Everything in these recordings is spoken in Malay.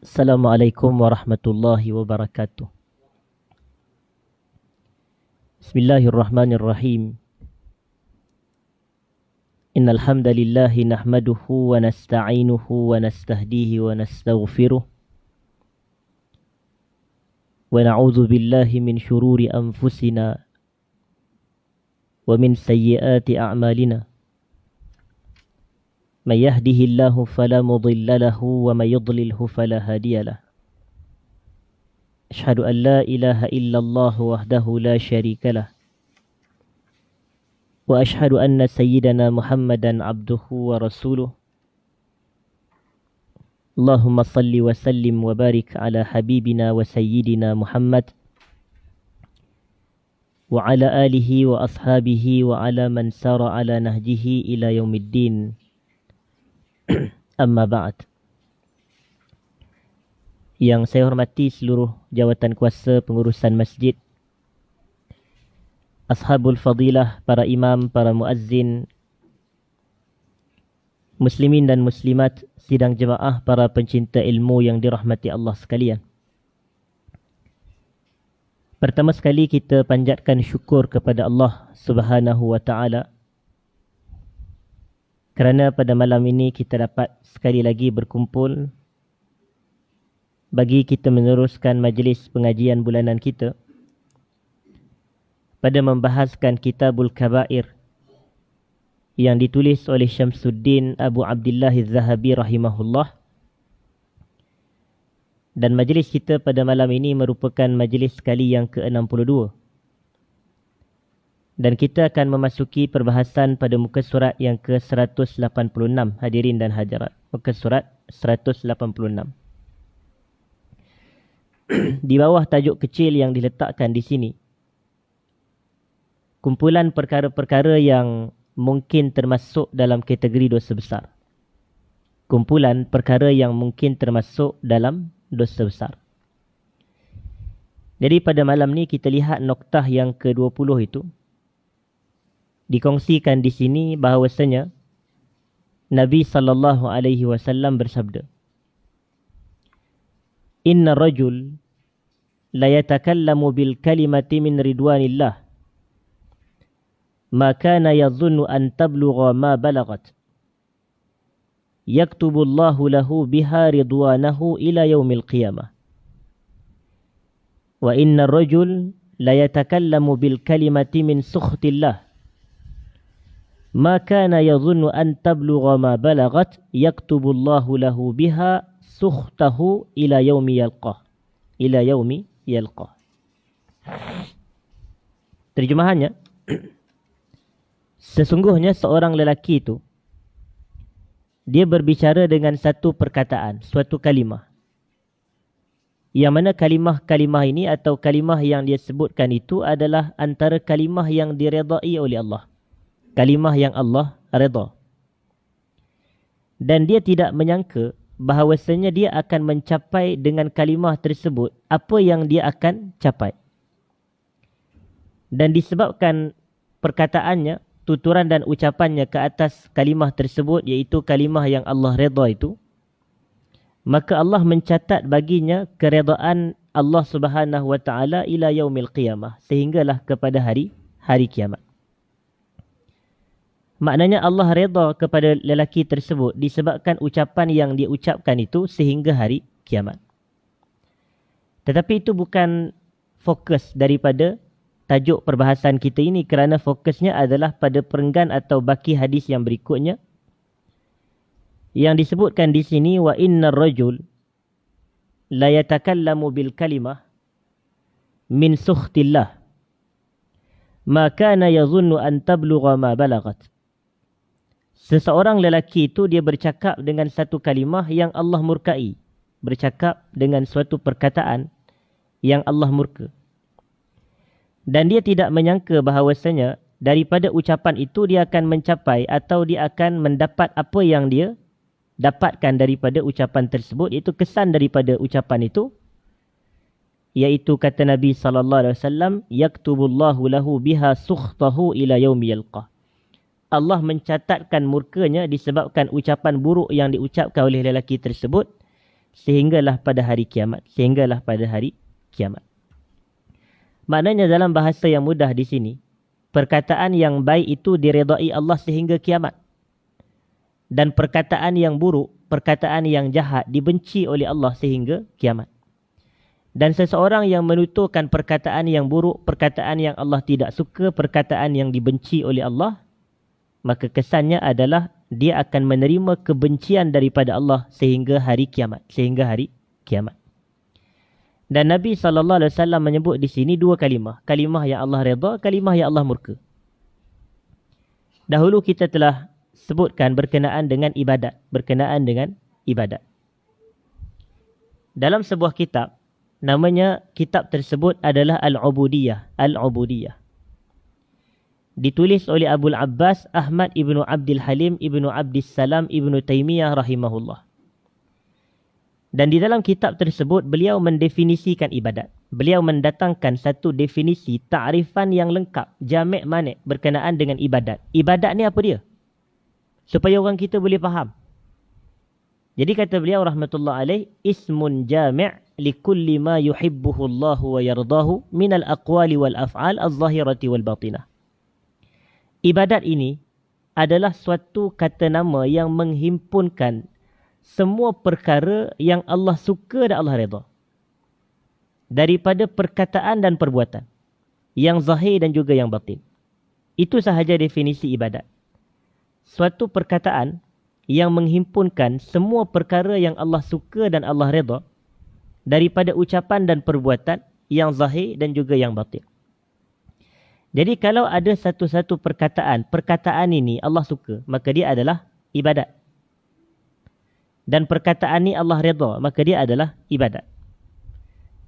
Assalamualaikum warahmatullahi wabarakatuh. Bismillahirrahmanirrahim. Innal hamdalillah nahmaduhu wa nasta'inuhu wa nastahdihi wa nastaghfiruh. Wa na'udzu billahi min shururi anfusina wa min sayyiati a'malina. Man yahdihillahu fala mudilla lahu wa man yudlilhu fala hadiya lahu. Ashhadu an la ilaha illallah wahdahu la syarika lah. Wa ashhadu anna sayyidana Muhammadan abduhu wa rasuluh. Allahumma salli wa sallim wa barik ala habibina wa sayyidina Muhammad wa ala alihi wa ashabihi wa ala man sara ala nahjihi ila yaumiddin. Amma ba'd. Yang saya hormati seluruh jawatan kuasa pengurusan masjid, ashabul fadilah, para imam, para muazzin, muslimin dan muslimat, sidang jemaah, para pencinta ilmu yang dirahmati Allah sekalian. Pertama sekali kita panjatkan syukur kepada Allah Subhanahu wa ta'ala kerana pada malam ini kita dapat sekali lagi berkumpul bagi kita meneruskan majlis pengajian bulanan kita pada membahaskan Kitabul Kabair yang ditulis oleh Syamsuddin Abu Abdullah Az-Zahabi rahimahullah. Dan majlis kita pada malam ini merupakan majlis sekali yang ke-62. Dan kita akan memasuki perbahasan pada muka surat yang ke-186, hadirin dan hadirat. Muka surat 186. Di bawah tajuk kecil yang diletakkan di sini, kumpulan perkara-perkara yang mungkin termasuk dalam kategori dosa besar. Kumpulan perkara yang mungkin termasuk dalam dosa besar. Jadi pada malam ni kita lihat noktah yang ke-20 itu. Dikongsikan di sini bahawasanya Nabi SAW bersabda, Inna rajul la yatakallamu bil kalimati min ridwanillah ma kana yadhunnu an tablugha ma balagat yaktubu Allahu lahu biha ridwanahu ila yaumil qiyamah. Wa inna rajul la yatakallamu bil kalimati min sukhtillah ma kana yadhunnu an tablugha ma balagat yaktubu Allahu lahu biha sukhtahu ila yaumi yalqah. Ila yaumi yalqah. Terjemahannya, sesungguhnya seorang lelaki itu dia berbicara dengan satu perkataan, suatu kalimah. Yang mana kalimah-kalimah ini atau kalimah yang dia sebutkan itu adalah antara kalimah yang diredai oleh Allah. Kalimah yang Allah redha. Dan dia tidak menyangka bahawasanya dia akan mencapai dengan kalimah tersebut apa yang dia akan capai. Dan disebabkan perkataannya, tuturan dan ucapannya ke atas kalimah tersebut, iaitu kalimah yang Allah redha itu, maka Allah mencatat baginya keredaan Allah Subhanahu wa taala ila yaumil qiyamah, sehinggalah kepada hari kiamat. Maknanya Allah redha kepada lelaki tersebut disebabkan ucapan yang dia ucapkan itu sehingga hari kiamat. Tetapi itu bukan fokus daripada tajuk perbahasan kita ini, kerana fokusnya adalah pada perenggan atau baki hadis yang berikutnya yang disebutkan di sini, wa innar rajul la yatakallamu bil kalimah min sukhtillah ma kana yadhunnu an tablugha ma balagat. Seseorang lelaki itu dia bercakap dengan satu kalimah yang Allah murkai, bercakap dengan suatu perkataan yang Allah murka. Dan dia tidak menyangka bahawasanya daripada ucapan itu dia akan mencapai atau dia akan mendapat apa yang dia dapatkan daripada ucapan tersebut, iaitu kesan daripada ucapan itu, iaitu kata Nabi SAW, yaktubullahu lahu biha sukhtahu ila yaumi yalqah. Allah mencatatkan murkanya disebabkan ucapan buruk yang diucapkan oleh lelaki tersebut sehinggalah pada hari kiamat. Sehinggalah pada hari kiamat. Maknanya dalam bahasa yang mudah di sini, perkataan yang baik itu diredai Allah sehingga kiamat. Dan perkataan yang buruk, perkataan yang jahat dibenci oleh Allah sehingga kiamat. Dan seseorang yang menuturkan perkataan yang buruk, perkataan yang Allah tidak suka, perkataan yang dibenci oleh Allah, maka kesannya adalah dia akan menerima kebencian daripada Allah sehingga hari kiamat. Sehingga hari kiamat. Dan Nabi SAW menyebut di sini dua kalimah. Kalimah yang Allah redha, kalimah yang Allah murka. Dahulu kita telah sebutkan berkenaan dengan ibadat. Berkenaan dengan ibadat. Dalam sebuah kitab, namanya kitab tersebut adalah Al-Ubudiyah. Al-Ubudiyah. Ditulis oleh Abul Abbas Ahmad ibnu Abdul Halim ibnu Abdis Salam ibnu Taimiyah rahimahullah. Dan di dalam kitab tersebut beliau mendefinisikan ibadat. Beliau mendatangkan satu definisi ta'rifan yang lengkap, jami' mani' berkenaan dengan ibadat. Ibadat ni apa dia? Supaya orang kita boleh faham. Jadi kata beliau rahmatullah alaih, ismun jami' likulli ma yuhibbuhu Allah wa yardahu minal aqwali wal af'al az-zahirati wal batinah. Ibadat ini adalah suatu kata nama yang menghimpunkan semua perkara yang Allah suka dan Allah redha. Daripada perkataan dan perbuatan. Yang zahir dan juga yang batin. Itu sahaja definisi ibadat. Suatu perkataan yang menghimpunkan semua perkara yang Allah suka dan Allah redha. Daripada ucapan dan perbuatan yang zahir dan juga yang batin. Jadi kalau ada satu-satu perkataan ini Allah suka, maka dia adalah ibadat. Dan perkataan ini Allah redha, maka dia adalah ibadat.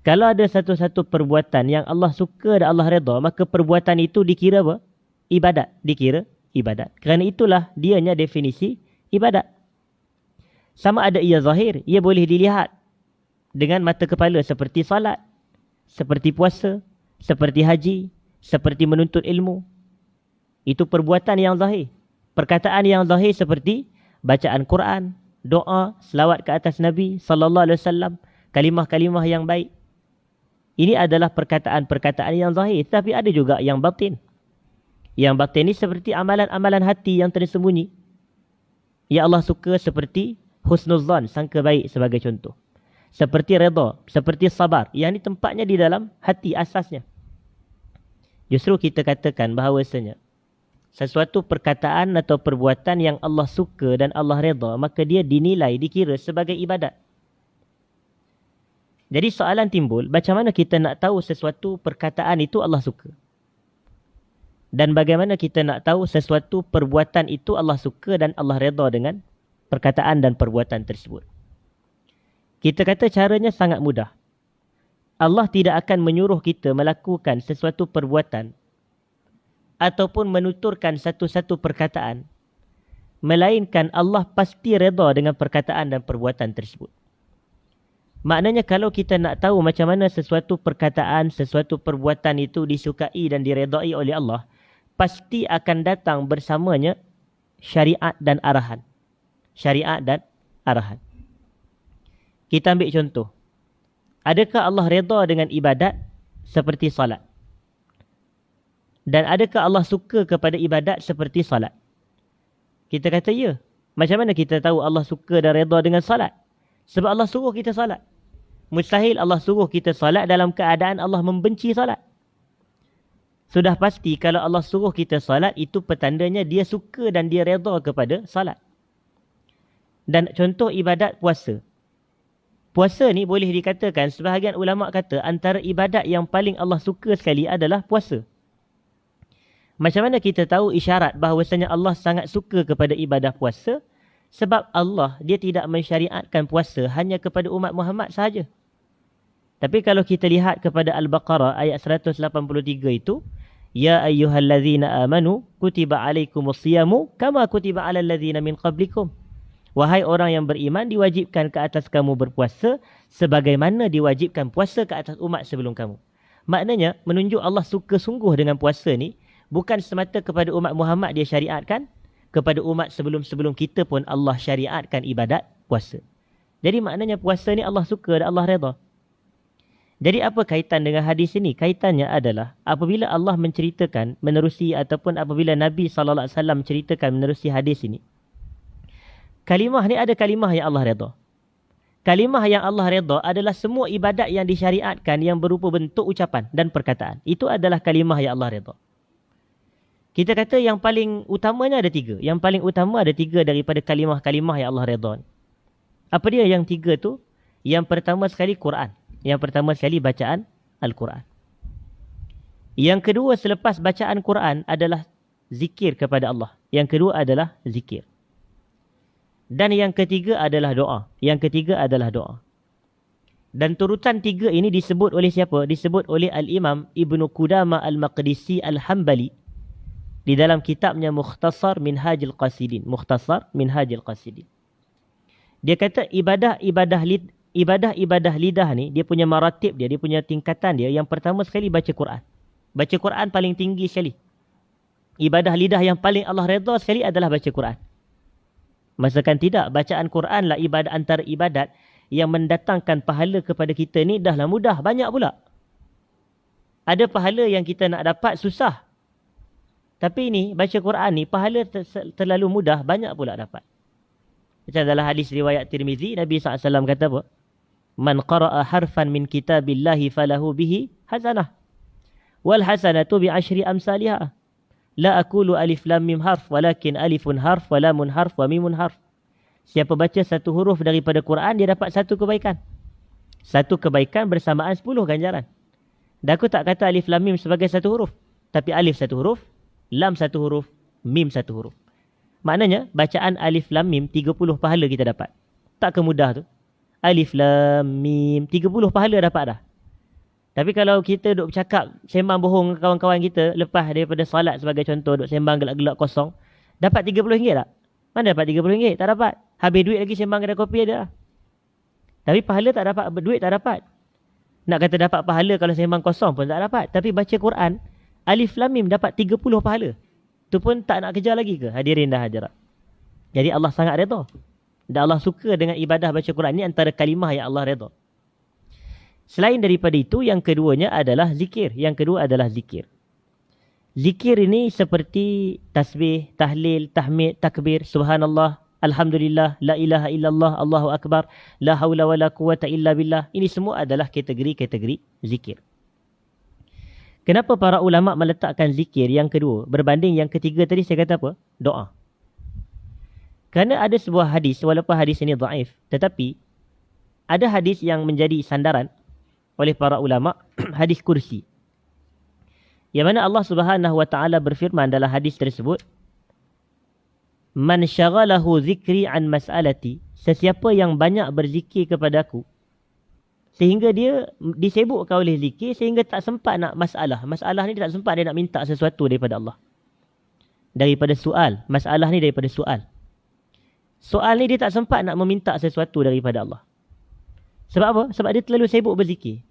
Kalau ada satu-satu perbuatan yang Allah suka dan Allah redha, maka perbuatan itu dikira apa? Ibadat. Dikira ibadat. Kerana itulah dianya definisi ibadat. Sama ada ia zahir, ia boleh dilihat dengan mata kepala seperti salat, seperti puasa, seperti haji, seperti menuntut ilmu. Itu perbuatan yang zahir. Perkataan yang zahir seperti bacaan Quran, doa, selawat ke atas Nabi sallallahu alaihi wasallam, kalimah-kalimah yang baik. Ini adalah perkataan-perkataan yang zahir, tapi ada juga yang batin. Yang batin ini seperti amalan-amalan hati yang tersembunyi. Ya Allah suka seperti husnuzan, sangka baik sebagai contoh. Seperti redha, seperti sabar. Yang ini tempatnya di dalam hati asasnya. Justru kita katakan bahawasanya sesuatu perkataan atau perbuatan yang Allah suka dan Allah redha, maka dia dinilai, dikira sebagai ibadat. Jadi soalan timbul, macam mana kita nak tahu sesuatu perkataan itu Allah suka? Dan bagaimana kita nak tahu sesuatu perbuatan itu Allah suka dan Allah redha dengan perkataan dan perbuatan tersebut? Kita kata caranya sangat mudah. Allah tidak akan menyuruh kita melakukan sesuatu perbuatan ataupun menuturkan satu-satu perkataan, melainkan Allah pasti redha dengan perkataan dan perbuatan tersebut. Maknanya kalau kita nak tahu macam mana sesuatu perkataan, sesuatu perbuatan itu disukai dan diredai oleh Allah, pasti akan datang bersamanya syariat dan arahan. Syariat dan arahan. Kita ambil contoh. Adakah Allah redha dengan ibadat seperti salat? Dan adakah Allah suka kepada ibadat seperti salat? Kita kata ya. Macam mana kita tahu Allah suka dan redha dengan salat? Sebab Allah suruh kita salat. Mustahil Allah suruh kita salat dalam keadaan Allah membenci salat. Sudah pasti kalau Allah suruh kita salat, itu petandanya dia suka dan dia redha kepada salat. Dan contoh ibadat puasa. Puasa ni boleh dikatakan, sebahagian ulama kata antara ibadat yang paling Allah suka sekali adalah puasa. Macam mana kita tahu isyarat bahawasanya Allah sangat suka kepada ibadah puasa? Sebab Allah, dia tidak mensyariatkan puasa hanya kepada umat Muhammad sahaja. Tapi kalau kita lihat kepada Al-Baqarah ayat 183 itu, Ya ayyuhallazina amanu kutiba alaikumus siyamu kama kutiba alal ladzina min qablikum. Wahai orang yang beriman, diwajibkan ke atas kamu berpuasa sebagaimana diwajibkan puasa ke atas umat sebelum kamu. Maknanya, menunjuk Allah suka sungguh dengan puasa ni, bukan semata kepada umat Muhammad dia syariatkan, kepada umat sebelum-sebelum kita pun Allah syariatkan ibadat puasa. Jadi maknanya puasa ni Allah suka dan Allah redha. Jadi apa kaitan dengan hadis ini? Kaitannya adalah apabila Allah menceritakan menerusi ataupun apabila Nabi SAW menceritakan menerusi hadis ini. Kalimah ni ada kalimah yang Allah redha. Kalimah yang Allah redha adalah semua ibadat yang disyariatkan yang berupa bentuk ucapan dan perkataan. Itu adalah kalimah yang Allah redha. Kita kata yang paling utamanya ada 3. Yang paling utama ada 3 daripada kalimah-kalimah yang Allah redha. Apa dia yang 3 tu? Yang pertama sekali Quran. Yang pertama sekali bacaan Al-Quran. Yang kedua selepas bacaan Quran adalah zikir kepada Allah. Yang kedua adalah zikir. Dan yang ketiga adalah doa. Yang ketiga adalah doa. Dan turutan 3 ini disebut oleh siapa? Disebut oleh Al-Imam Ibn Qudamah Al-Maqdisi Al-Hambali di dalam kitabnya Mukhtasar Minhajul Qasidin. Mukhtasar Minhajul Qasidin. Dia kata ibadah lidah ni, dia punya maratib dia punya tingkatan dia. Yang pertama sekali baca Quran. Baca Quran paling tinggi sekali. Ibadah lidah yang paling Allah redha sekali adalah baca Quran. Masakan tidak, bacaan Quran lah ibadat antara ibadat yang mendatangkan pahala kepada kita ni dahlah mudah, banyak pula. Ada pahala yang kita nak dapat susah. Tapi ni, baca Quran ni, pahala terlalu mudah, banyak pula dapat. Macam dalam hadis riwayat Tirmizi, Nabi SAW kata apa? Man qara'a harfan min kitabillahi falahu bihi hasanah. Wal hasanatu bi 10 amsalihah. La aqulu alif lam mim harf walakin alifun harf wa lamun harf wa mimun harf. Siapa baca satu huruf daripada Quran, dia dapat satu kebaikan. Satu kebaikan bersamaan 10 ganjaran. Dan aku tak kata alif lam mim sebagai satu huruf. Tapi alif satu huruf, lam satu huruf, mim satu huruf. Maknanya, bacaan alif lam mim 30 pahala kita dapat. Tak kemudah tu. Alif lam mim 30 pahala dapat dah. Tapi kalau kita duk bercakap, sembang bohong dengan kawan-kawan kita, lepas daripada salat sebagai contoh, duk sembang gelak-gelak kosong, dapat RM30 tak? Mana dapat RM30? Tak dapat. Habis duit lagi sembang kedai kopi ada. Tapi pahala tak dapat, duit tak dapat. Nak kata dapat pahala kalau sembang kosong pun tak dapat. Tapi baca Quran, alif lam mim dapat 30 pahala. Tu pun tak nak kejar lagi ke? Hadirin dah hadirat. Jadi Allah sangat redha. Dan Allah suka dengan ibadah baca Quran ni antara kalimah yang Allah redha. Selain daripada itu, yang keduanya adalah zikir. Yang kedua adalah zikir. Zikir ini seperti tasbih, tahlil, tahmid, takbir, subhanallah, alhamdulillah, la ilaha illallah, Allahu akbar, la hawla wa la quwata illa billah. Ini semua adalah kategori-kategori zikir. Kenapa para ulama meletakkan zikir yang kedua berbanding yang ketiga tadi saya kata apa? Doa. Kerana ada sebuah hadis, walaupun hadis ini dhaif, tetapi ada hadis yang menjadi sandaran oleh para ulama, hadis kursi. Yang mana Allah Subhanahu wa taala berfirman dalam hadis tersebut, "Man syaghalahu zikri an mas'alati", sesiapa yang banyak berzikir kepadaku sehingga dia disibukkan oleh zikir sehingga tak sempat nak masalah. Masalah ni dia tak sempat, dia nak minta sesuatu daripada Allah. Daripada soal, masalah ni daripada soal. Soal ni dia tak sempat nak meminta sesuatu daripada Allah. Sebab apa? Sebab dia terlalu sibuk berzikir.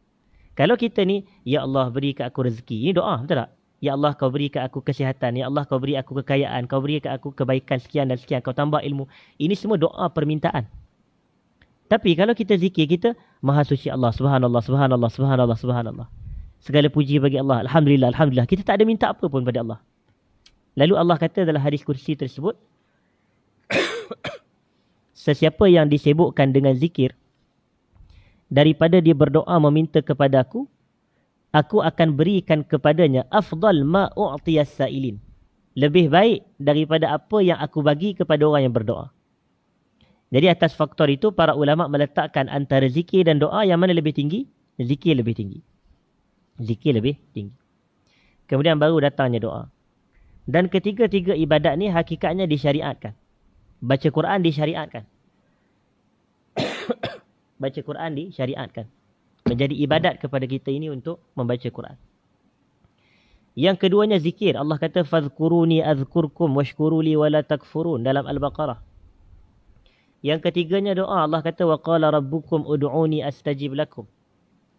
Kalau kita ni, ya Allah beri kat aku rezeki. Ini doa, betul tak? Ya Allah kau beri kat aku kesihatan. Ya Allah kau beri aku kekayaan. Kau beri kat aku kebaikan sekian dan sekian. Kau tambah ilmu. Ini semua doa permintaan. Tapi kalau kita zikir, kita Maha suci Allah, subhanallah, subhanallah, subhanallah, subhanallah. Segala puji bagi Allah. Alhamdulillah, alhamdulillah. Kita tak ada minta apa pun pada Allah. Lalu Allah kata dalam hadis kursi tersebut, sesiapa yang disibukkan dengan zikir, daripada dia berdoa meminta kepada aku akan berikan kepadanya afdal ma u'tiyas sa'ilin. Lebih baik daripada apa yang aku bagi kepada orang yang berdoa. Jadi atas faktor itu, para ulama meletakkan antara zikir dan doa yang mana lebih tinggi? Zikir lebih tinggi. Zikir lebih tinggi. Kemudian baru datangnya doa. Dan ketiga-tiga ibadat ni hakikatnya disyariatkan. Baca Quran disyariatkan. Baca Quran disyariatkan. Menjadi ibadat kepada kita ini untuk membaca Quran. Yang keduanya zikir. Allah kata, "Fadhkuruni azkurkum washkuruli wala takfurun" dalam Al-Baqarah. Yang ketiganya doa. Allah kata, "Wa qala rabbukum ud'uni astajib lakum."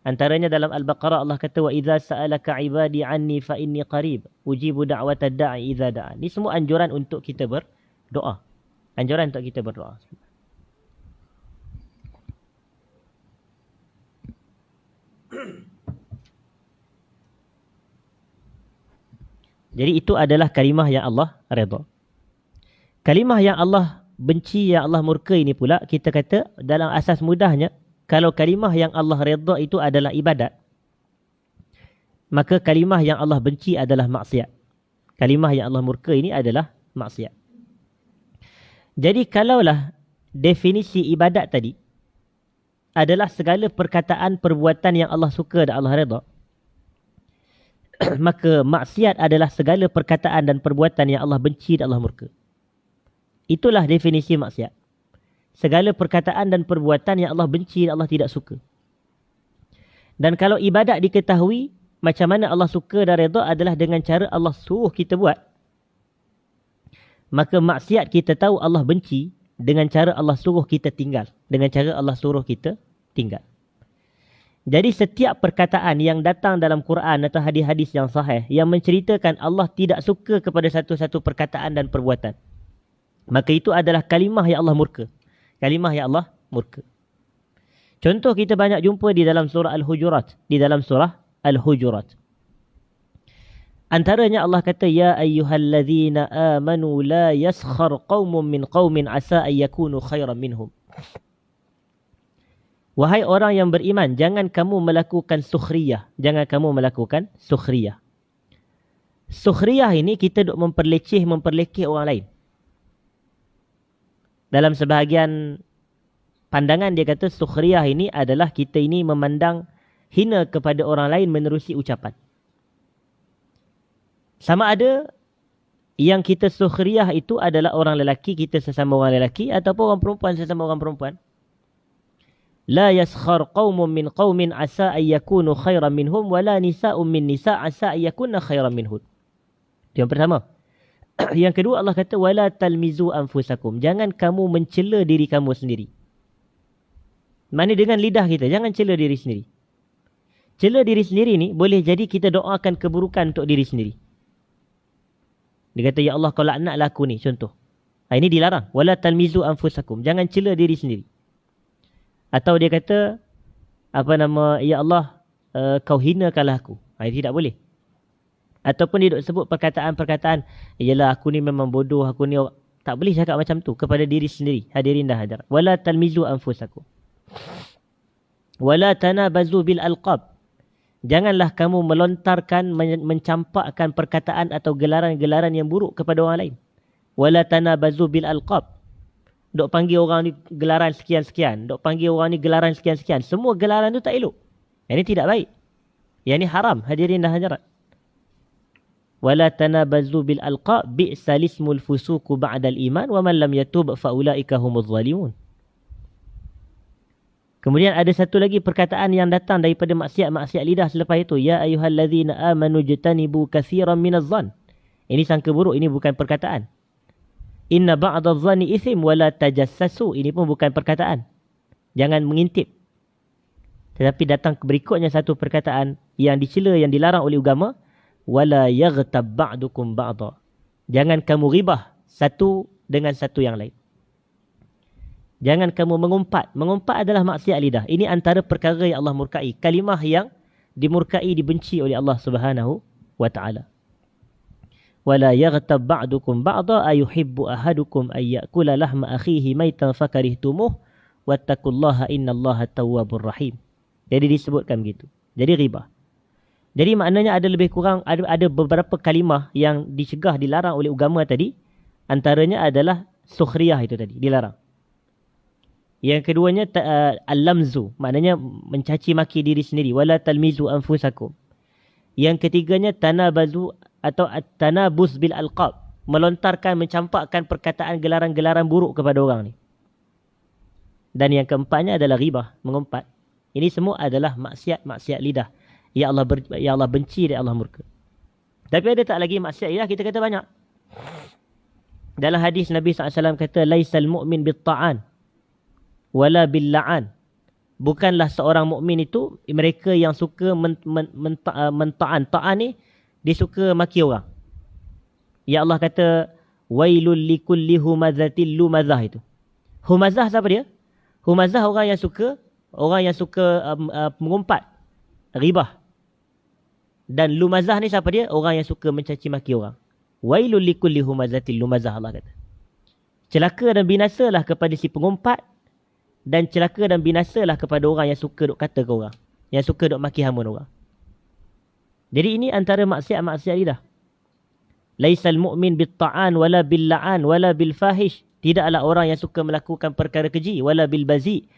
Antaranya dalam Al-Baqarah Allah kata, "Wa idza sa'alaka 'ibadi 'anni fa inni qarib ujibu da'watad da'i idza da'an." Ini semua anjuran untuk kita berdoa. Anjuran untuk kita berdoa. Jadi itu adalah kalimah yang Allah redha. Kalimah yang Allah benci, yang Allah murka ini pula, kita kata dalam asas mudahnya, kalau kalimah yang Allah redha itu adalah ibadat, maka kalimah yang Allah benci adalah maksiat. Kalimah yang Allah murka ini adalah maksiat. Jadi kalaulah definisi ibadat tadi adalah segala perkataan perbuatan yang Allah suka dan Allah redha, maka maksiat adalah segala perkataan dan perbuatan yang Allah benci dan Allah murka. Itulah definisi maksiat. Segala perkataan dan perbuatan yang Allah benci dan Allah tidak suka. Dan kalau ibadat diketahui macam mana Allah suka dan redha adalah dengan cara Allah suruh kita buat, maka maksiat kita tahu Allah benci dengan cara Allah suruh kita tinggal. Dengan cara Allah suruh kita tinggal. Jadi setiap perkataan yang datang dalam Quran atau hadis-hadis yang sahih yang menceritakan Allah tidak suka kepada satu-satu perkataan dan perbuatan, maka itu adalah kalimah yang Allah murka. Kalimah yang Allah murka. Contoh kita banyak jumpa di dalam surah Al-Hujurat. Di dalam surah Al-Hujurat. Antaranya Allah kata, Ya ayyuhalladzina amanu la yaskhar qawmun min qawmin asa an yakunu khairan minhum. Wahai orang yang beriman, jangan kamu melakukan sukhriyah. Jangan kamu melakukan sukhriyah. Sukhriyah ini kita duk memperlekeh orang lain. Dalam sebahagian pandangan dia kata sukhriyah ini adalah kita ini memandang hina kepada orang lain menerusi ucapan. Sama ada yang kita sukhriyah itu adalah orang lelaki kita sesama orang lelaki ataupun orang perempuan sesama orang perempuan. La yaskhar qaumun min qaumin asa an yakunu khairan minhum wala nisa'un min nisa' asa an yakunna khairan minhum. Yang pertama. Yang kedua Allah kata wala talmizu anfusakum. Jangan kamu mencela diri kamu sendiri. Mana dengan lidah kita, jangan cela diri sendiri. Cela diri sendiri ni boleh jadi kita doakan keburukan untuk diri sendiri. Dia kata ya Allah kau laknatlah aku ni, contoh. Ini dilarang. Wala talmizu anfusakum. Jangan cela diri sendiri. Atau dia kata, ya Allah, kau hinakanlah aku. Ini tidak boleh. Ataupun dia sebut perkataan-perkataan, yalah aku ni memang bodoh, aku ni... Tak boleh cakap macam tu kepada diri sendiri. Hadirin dan hadirat. Wala talmizu anfusakum. Wala tanabazu bil alqab. Janganlah kamu melontarkan, mencampakkan perkataan atau gelaran-gelaran yang buruk kepada orang lain. Wala tanabazu bil alqab. Dok panggil orang ni gelaran sekian-sekian. Dok panggil orang ni gelaran sekian-sekian. Semua gelaran tu tak elok. Yang ini tidak baik. Yang ini haram. Hadirin dan hadirat. Wala tanabazu bil alqa bi'sal ismul fusuku ba'dal iman wa man lam yatub fa ulaika humuz zalimun. Kemudian ada satu lagi perkataan yang datang daripada maksiat-maksiat lidah selepas itu. Ya ayyuhallazina amanu jtanibu katsiran minaz zan. Ini sangka buruk, ini bukan perkataan. Inna ba'dadh dhanni ithim wala tajassasu. Ini pun bukan perkataan. Jangan mengintip. Tetapi datang berikutnya satu perkataan yang dicela, yang dilarang oleh agama. Wala yaghtab ba'dukum ba'da. Jangan kamu ribah satu dengan satu yang lain. Jangan kamu mengumpat. Mengumpat adalah maksiat lidah. Ini antara perkara yang Allah murkai. Kalimah yang dimurkai, dibenci oleh Allah Subhanahu wa ta'ala. Wala yaghtab ba'dukum ba'da ayuhibbu ahadukum ay ya'kula lahma akhihi maitan fakarihtumuh wattaqullaha innallaha tawwabur rahim. Jadi disebutkan begitu. Jadi riba. Jadi maknanya ada lebih kurang ada beberapa kalimah yang dicegah, dilarang oleh agama tadi. Antaranya adalah sukhriyah itu tadi, dilarang. Yang keduanya al-lamzu, maknanya mencaci maki diri sendiri. Wala talmizu anfusakum. Yang ketiganya tanabazu atau at-tanabus bil alqab, melontarkan, mencampakkan perkataan gelaran-gelaran buruk kepada orang ni. Dan yang keempatnya adalah ghibah, mengumpat. Ini semua adalah maksiat lidah. Ya Allah benci dan Allah murka. Tapi ada tak lagi maksiat lidah? Kita kata banyak. Dalam hadis Nabi SAW kata laisal mu'min bit-ta'an wala bil-la'an. Bukanlah seorang mukmin itu mereka yang suka menta'an. Ta'an ni dia suka maki orang. Ya Allah kata wailul likulli humazatil lumazah itu. Humazah siapa dia? Humazah orang yang suka mengumpat, ribah. Dan lumazah ni siapa dia? Orang yang suka mencaci maki orang. Wailul likulli humazatil lumazah, Allah kata. Celaka dan binasalah kepada si pengumpat, dan celaka dan binasalah kepada orang yang suka duk kata ke orang, yang suka duk maki hamun orang. Jadi ini antara maksiat-maksiat lidah. Laisal mu'min bitta'an wala billa'an wala bilfahish. Tidaklah orang yang suka melakukan perkara keji, wala bilbazi.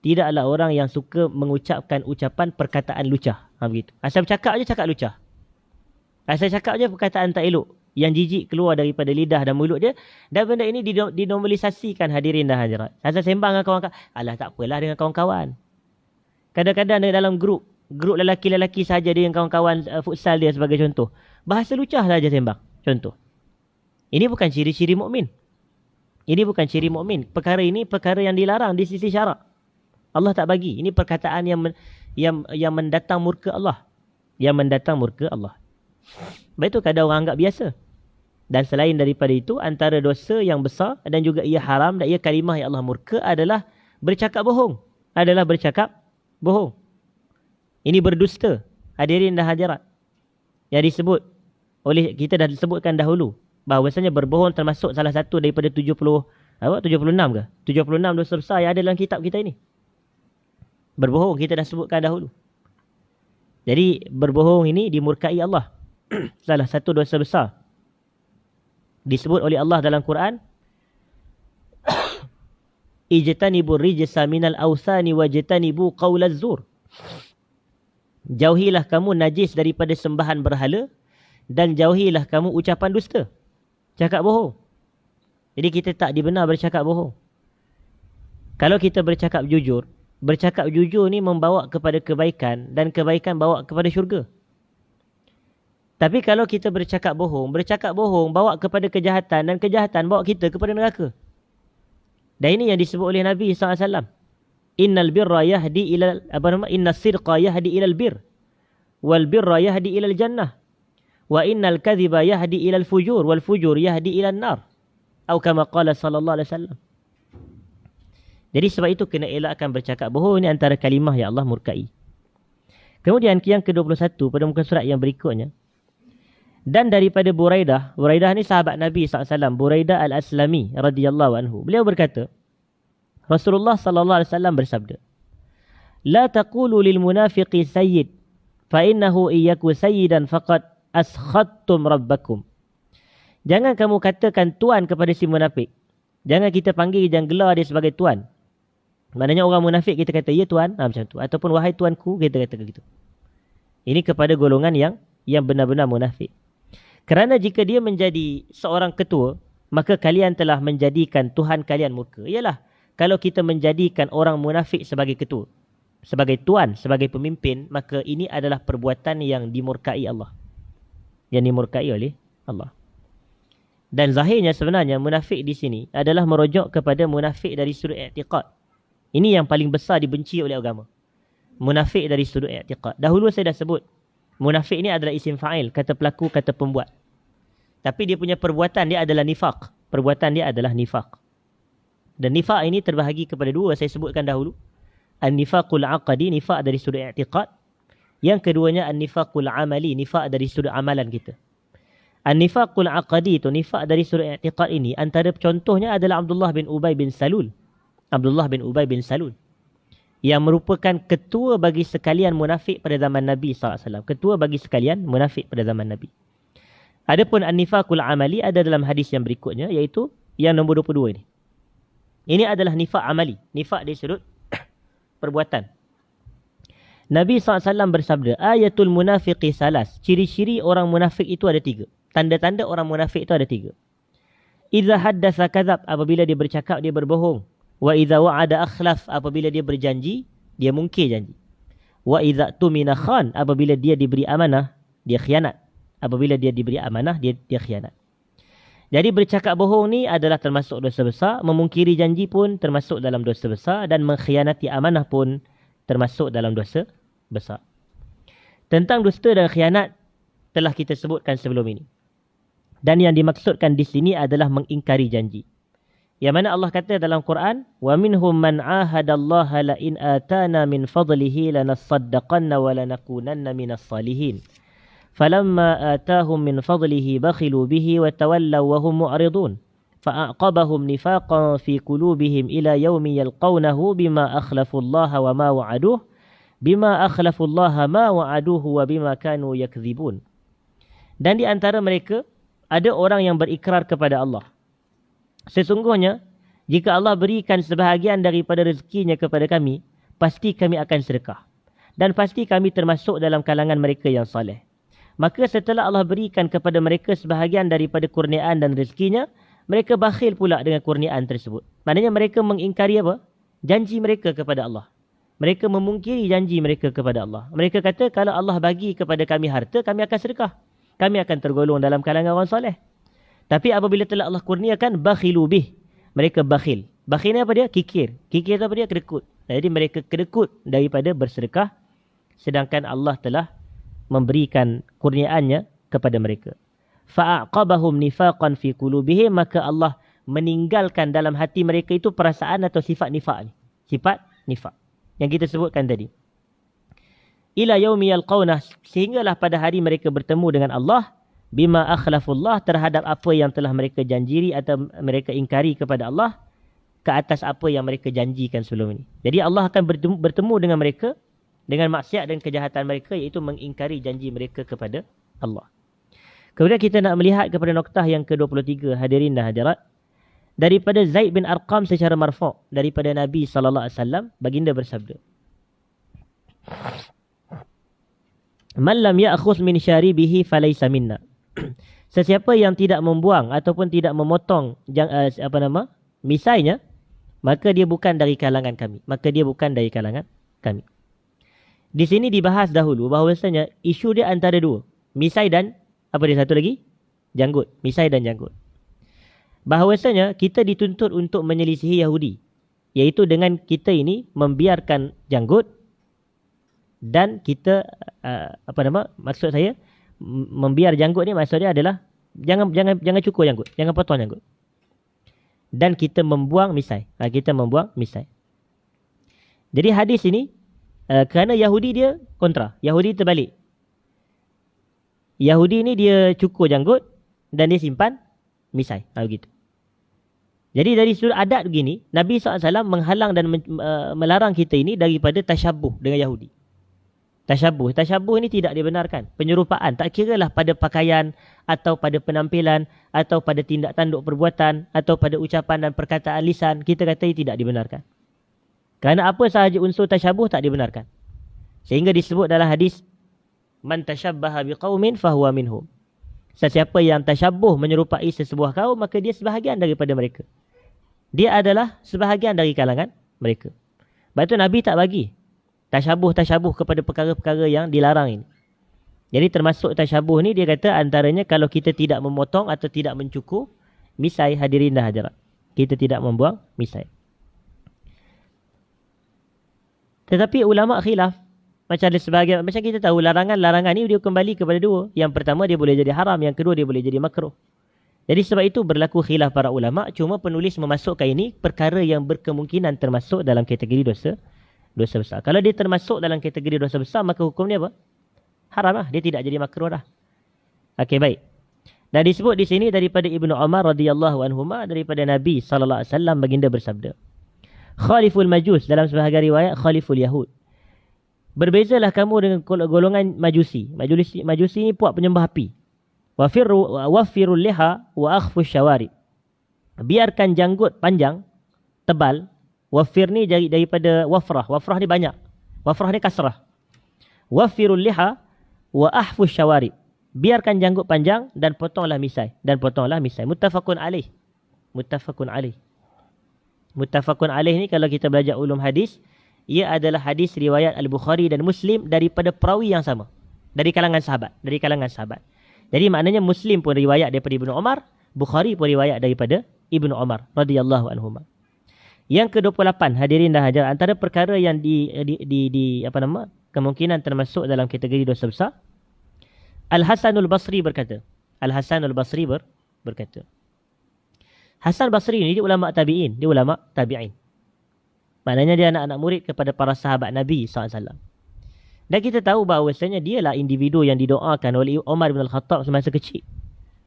Tidaklah orang yang suka mengucapkan ucapan perkataan lucah. Begitu. Asal bercakap je cakap lucah. Asal cakap je perkataan tak elok, yang jijik keluar daripada lidah dan mulut dia. Dan benda ini dinormalisasikan, hadirin dan hadirat. Asal sembang dengan kawan-kawan, alah tak apalah dengan kawan-kawan. Kadang-kadang dalam grup lelaki-lelaki saja dia dengan kawan-kawan futsal dia sebagai contoh. Bahasa lucah saja sembang. Contoh. Ini bukan ciri-ciri mukmin. Ini bukan ciri mukmin. Perkara ini perkara yang dilarang di sisi syarak. Allah tak bagi. Ini perkataan yang mendatang murka Allah. Yang mendatang murka Allah. Baik itu kadang orang anggap biasa. Dan selain daripada itu, antara dosa yang besar dan juga ia haram dan ia kalimah yang Allah murka adalah bercakap bohong. Adalah bercakap bohong. Ini berdusta. Hadirin dan hadirat. Yang disebut oleh, kita dah disebutkan dahulu, bahawasanya berbohong termasuk salah satu daripada 76 ke? 76 dosa besar yang ada dalam kitab kita ini. Berbohong kita dah sebutkan dahulu. Jadi berbohong ini dimurkai Allah. Salah satu dosa besar. Disebut oleh Allah dalam Quran. Ijtanibur rijsa minal awsani wajtanibu qaulaz zur. Jauhilah kamu najis daripada sembahan berhala dan jauhilah kamu ucapan dusta. Cakap bohong. Jadi kita tak dibenar bercakap bohong. Kalau kita bercakap jujur ni membawa kepada kebaikan dan kebaikan bawa kepada syurga. Tapi kalau kita bercakap bohong bawa kepada kejahatan dan kejahatan bawa kita kepada neraka. Dan ini yang disebut oleh Nabi SAW. Innal birra yahdi ila innas sidqa yahdi ila albir wal birra yahdi ila aljannah wa innal kadhiba yahdi ila alfujur wal fujur yahdi ila an-nar. Atau kama qala sallallahu alaihi wasallam. Jadi sebab itu kena elakkan bercakap bohong. Ini antara kalimah yang Allah murkai. Kemudian yang ke-21 pada muka surat yang berikutnya. Dan daripada Buraidah ni sahabat Nabi SAW, Buraidah al-Aslami radhiyallahu anhu. Beliau berkata, Rasulullah sallallahu alaihi wasallam bersabda, La taqulu lil munafiqi sayyid, fa innahu iyyaku sayyidan faqad askhattum rabbakum. Jangan kamu katakan tuan kepada si munafik. Jangan kita panggil dan gelar dia sebagai tuan. Maknanya orang munafik kita kata, ya tuan, macam tu. Ataupun wahai tuanku, kita kata begitu. Ini kepada golongan yang benar-benar munafik. Kerana jika dia menjadi seorang ketua, maka kalian telah menjadikan Tuhan kalian murka. Ialah, kalau kita menjadikan orang munafik sebagai ketua, sebagai tuan, sebagai pemimpin, maka ini adalah perbuatan yang dimurkai Allah. Yang dimurkai oleh Allah. Dan zahirnya sebenarnya munafik di sini adalah merujuk kepada munafik dari sudut i'tiqad. Ini yang paling besar dibenci oleh agama. Munafik dari sudut i'tiqad. Dahulu saya dah sebut, munafik ini adalah isim fa'il, kata pelaku, kata pembuat. Tapi dia punya perbuatan dia adalah nifaq. Perbuatan dia adalah nifaq. Dan nifaq ini terbahagi kepada dua, saya sebutkan dahulu. An-nifaqul aqadi, nifaq dari sudut i'tiqad. Yang keduanya an-nifaqul amali, nifaq dari sudut amalan kita. An-nifaqul aqadi itu, nifaq dari sudut i'tiqad ini, antara contohnya adalah Abdullah bin Ubay bin Salul. Abdullah bin Ubay bin Salul. Yang merupakan ketua bagi sekalian munafik pada zaman Nabi SAW. Ketua bagi sekalian munafik pada zaman Nabi. Adapun an-nifaqul amali ada dalam hadis yang berikutnya, iaitu yang nombor 22 ini. Ini adalah nifaq amali. Nifaq dari sudut perbuatan. Nabi SAW bersabda, ayatul munafiqi salas. Ciri-ciri orang munafik itu ada 3. Tanda-tanda orang munafik itu ada 3. Iza haddasa kadzab, apabila dia bercakap, dia berbohong. Wa iza wa'ada akhlaf, apabila dia berjanji, dia mungkir janji. Wa iza tumina khan, apabila dia diberi amanah, dia khianat. Apabila dia diberi amanah, dia khianat. Jadi bercakap bohong ni adalah termasuk dosa besar, memungkiri janji pun termasuk dalam dosa besar, dan mengkhianati amanah pun termasuk dalam dosa besar. Tentang dusta dan khianat telah kita sebutkan sebelum ini. Dan yang dimaksudkan di sini adalah mengingkari janji. Yang mana Allah kata dalam Quran, wa minhum man ahadallaha la in atana min fadlihi lanasaddaqanna wa lanakunanna minas salihin. falamma atahum min fadlihi bakhilu bihi wa tawallaw wa hum mu'ridun fa'aqabahum nifaqan fi qulubihim ila yaumi yalqawnahu bima akhlafu Allah wa ma wa'aduhu bima akhlafu Allah ma wa'aduhu wa bima kanu yakdzibun. Dan di antara mereka ada orang yang berikrar kepada Allah, sesungguhnya jika Allah berikan sebahagian daripada rezekinya kepada kami, pasti kami akan sedekah. Dan pasti kami termasuk dalam kalangan mereka yang saleh. Maka setelah Allah berikan kepada mereka sebahagian daripada kurniaan dan rezekinya, mereka bakhil pula dengan kurniaan tersebut. Maknanya mereka mengingkari apa? Janji mereka kepada Allah. Mereka memungkiri janji mereka kepada Allah. Mereka kata kalau Allah bagi kepada kami harta, kami akan sedekah. Kami akan tergolong dalam kalangan orang soleh. Tapi apabila telah Allah kurniakan, bakhilu bih. Mereka bakhil. Bakhil ni apa dia? Kikir. Kikir tu apa dia? Kedekut. Jadi mereka kedekut daripada bersedekah. Sedangkan Allah telah memberikan kurniaannya kepada mereka. Fa'aqabahum nifaqan fi qulubihim. Maka Allah meninggalkan dalam hati mereka itu perasaan atau sifat nifaq ni. Sifat nifaq yang kita sebutkan tadi. Ila yaumi yalqawnah, sehinggalah pada hari mereka bertemu dengan Allah, bima akhlafullah, terhadap apa yang telah mereka janjiri atau mereka ingkari kepada Allah ke atas apa yang mereka janjikan sebelum ini. Jadi Allah akan bertemu dengan mereka dengan maksiat dan kejahatan mereka, iaitu mengingkari janji mereka kepada Allah. Kemudian kita nak melihat kepada noktah yang ke-23, hadirin dan hadirat. Daripada Zaid bin Arqam secara marfu' daripada Nabi SAW, baginda bersabda, Man lam ya'khudh min syaribihi falaysa minna. Sesiapa yang tidak membuang ataupun tidak memotong misainya, maka dia bukan dari kalangan kami. Maka dia bukan dari kalangan kami. Di sini dibahas dahulu bahawasanya isu dia antara dua. Misai dan apa dia satu lagi? Janggut. Misai dan janggut. Bahawasanya kita dituntut untuk menyelisihi Yahudi, iaitu dengan kita ini membiarkan janggut. Dan kita maksud saya membiar janggut ni maksudnya adalah jangan cukur janggut, jangan potong janggut. Dan kita membuang misai. Kita membuang misai. Jadi hadis ini kerana Yahudi dia kontra, Yahudi terbalik. Yahudi ni dia cukur janggut dan dia simpan misai. Begitu. Jadi dari sudut adat begini, Nabi SAW menghalang dan melarang kita ini daripada tasyabuh dengan Yahudi. Tasyabuh ini tidak dibenarkan. Penyerupaan, tak kiralah pada pakaian atau pada penampilan atau pada tindak tanduk perbuatan atau pada ucapan dan perkataan lisan, kita kata ini tidak dibenarkan. Kerana apa sahaja unsur tasyabuh tak dibenarkan. Sehingga disebut dalam hadis, Man tashabbaha biqaumin fahuwa minhum. Sesiapa yang tasyabuh menyerupai sesebuah kaum, maka dia sebahagian daripada mereka. Dia adalah sebahagian dari kalangan mereka. Sebab itu Nabi tak bagi tasyabuh kepada perkara-perkara yang dilarang ini. Jadi termasuk tasyabuh ni dia kata antaranya kalau kita tidak memotong atau tidak mencukur misai, hadirin dan hadirat. Kita tidak membuang misai. Tetapi ulama khilaf. Macam kita tahu larangan ni dia kembali kepada dua. Yang pertama dia boleh jadi haram, yang kedua dia boleh jadi makruh. Jadi sebab itu berlaku khilaf para ulama. Cuma penulis memasukkan ini perkara yang berkemungkinan termasuk dalam kategori dosa besar. Kalau dia termasuk dalam kategori dosa besar, maka hukumnya apa? Haram lah. Dia tidak jadi makruh dah. Okey, baik. Dan disebut di sini daripada Ibnu Umar radhiyallahu anhuma, daripada Nabi SAW baginda bersabda, Khaliful majus, dalam sebahagian riwayat Khaliful Yahud. Berbezalah kamu dengan golongan majusi. Majusi ni puak penyembah api. Wafirul liha wa akhfush syawari. Biarkan janggut panjang, tebal. Wafir ni daripada wafrah. Wafrah ni banyak. Wafrah ni kasrah. Wafirul liha wa ahfush syawari. Biarkan janggut panjang dan potonglah misai. Muttafaqun alaih. Muttafaqun alaih ni kalau kita belajar ulum hadis, ia adalah hadis riwayat Al-Bukhari dan Muslim daripada perawi yang sama. Dari kalangan sahabat. Jadi maknanya Muslim pun riwayat daripada Ibnu Umar, Bukhari pun riwayat daripada Ibnu Umar radhiyallahu anhuma. Yang ke-28, hadirin dan hadirat, antara perkara yang kemungkinan termasuk dalam kategori dosa besar, Al-Hasanul Basri berkata. Hasan Basri ni dia ulama tabi'in, Maknanya dia anak-anak murid kepada para sahabat Nabi SAW. Dan kita tahu bahawasanya dialah individu yang didoakan oleh Umar bin Al-Khattab semasa kecil.